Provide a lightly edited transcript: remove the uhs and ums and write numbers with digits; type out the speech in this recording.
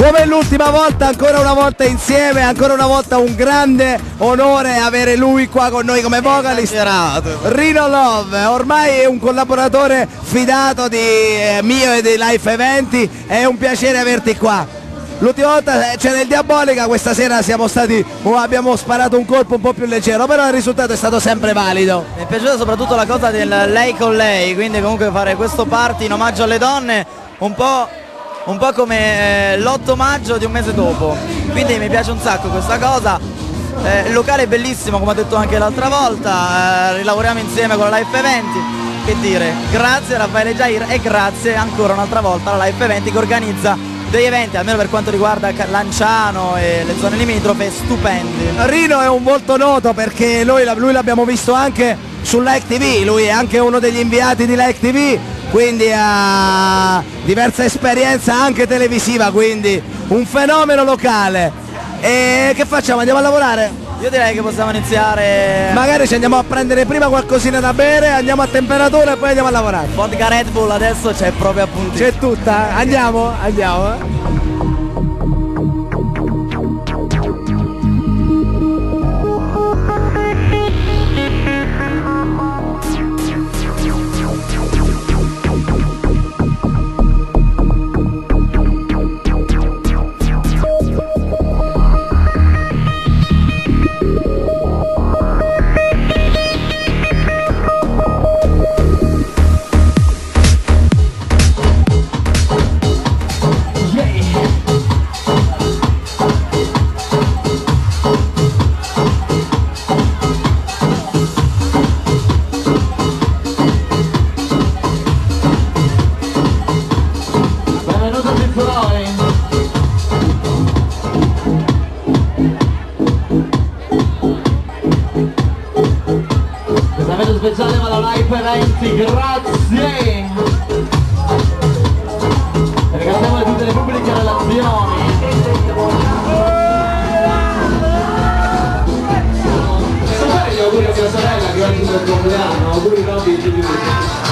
Come l'ultima volta, ancora una volta insieme, ancora una volta un grande onore avere lui qua con noi come vocalist. Rino Love, ormai è un collaboratore fidato di mio e dei Life Eventi, è un piacere averti qua. L'ultima volta c'era il Diabolica, questa sera abbiamo sparato un colpo un po' più leggero, però il risultato è stato sempre valido. Mi è piaciuta soprattutto la cosa del lei con lei, quindi comunque fare questo party in omaggio alle donne, un po' l'8 maggio di un mese dopo, quindi mi piace un sacco questa cosa. Il locale è bellissimo, come ho detto anche l'altra volta, rilavoriamo insieme con la Life Eventi. Che dire, grazie a Raffaele Jair e grazie ancora un'altra volta alla Life Eventi che organizza degli eventi, almeno per quanto riguarda Lanciano e le zone limitrofe, stupendi. Rino è un volto noto perché lui l'abbiamo visto anche su Like TV, lui è anche uno degli inviati di Like TV, quindi ha diversa esperienza anche televisiva, quindi un fenomeno locale. E che facciamo? Andiamo a lavorare? Io direi che possiamo iniziare. Magari ci andiamo a prendere prima qualcosina da bere, andiamo a temperatura e poi andiamo a lavorare. Vodka Red Bull adesso c'è proprio appunto. C'è tutta, andiamo. Speciale alla Life Eventi, grazie! Ringraziamo tutte le pubbliche relazioni. Posso fare gli auguri a mia sorella che oggi è il compleanno? Auguri Robby.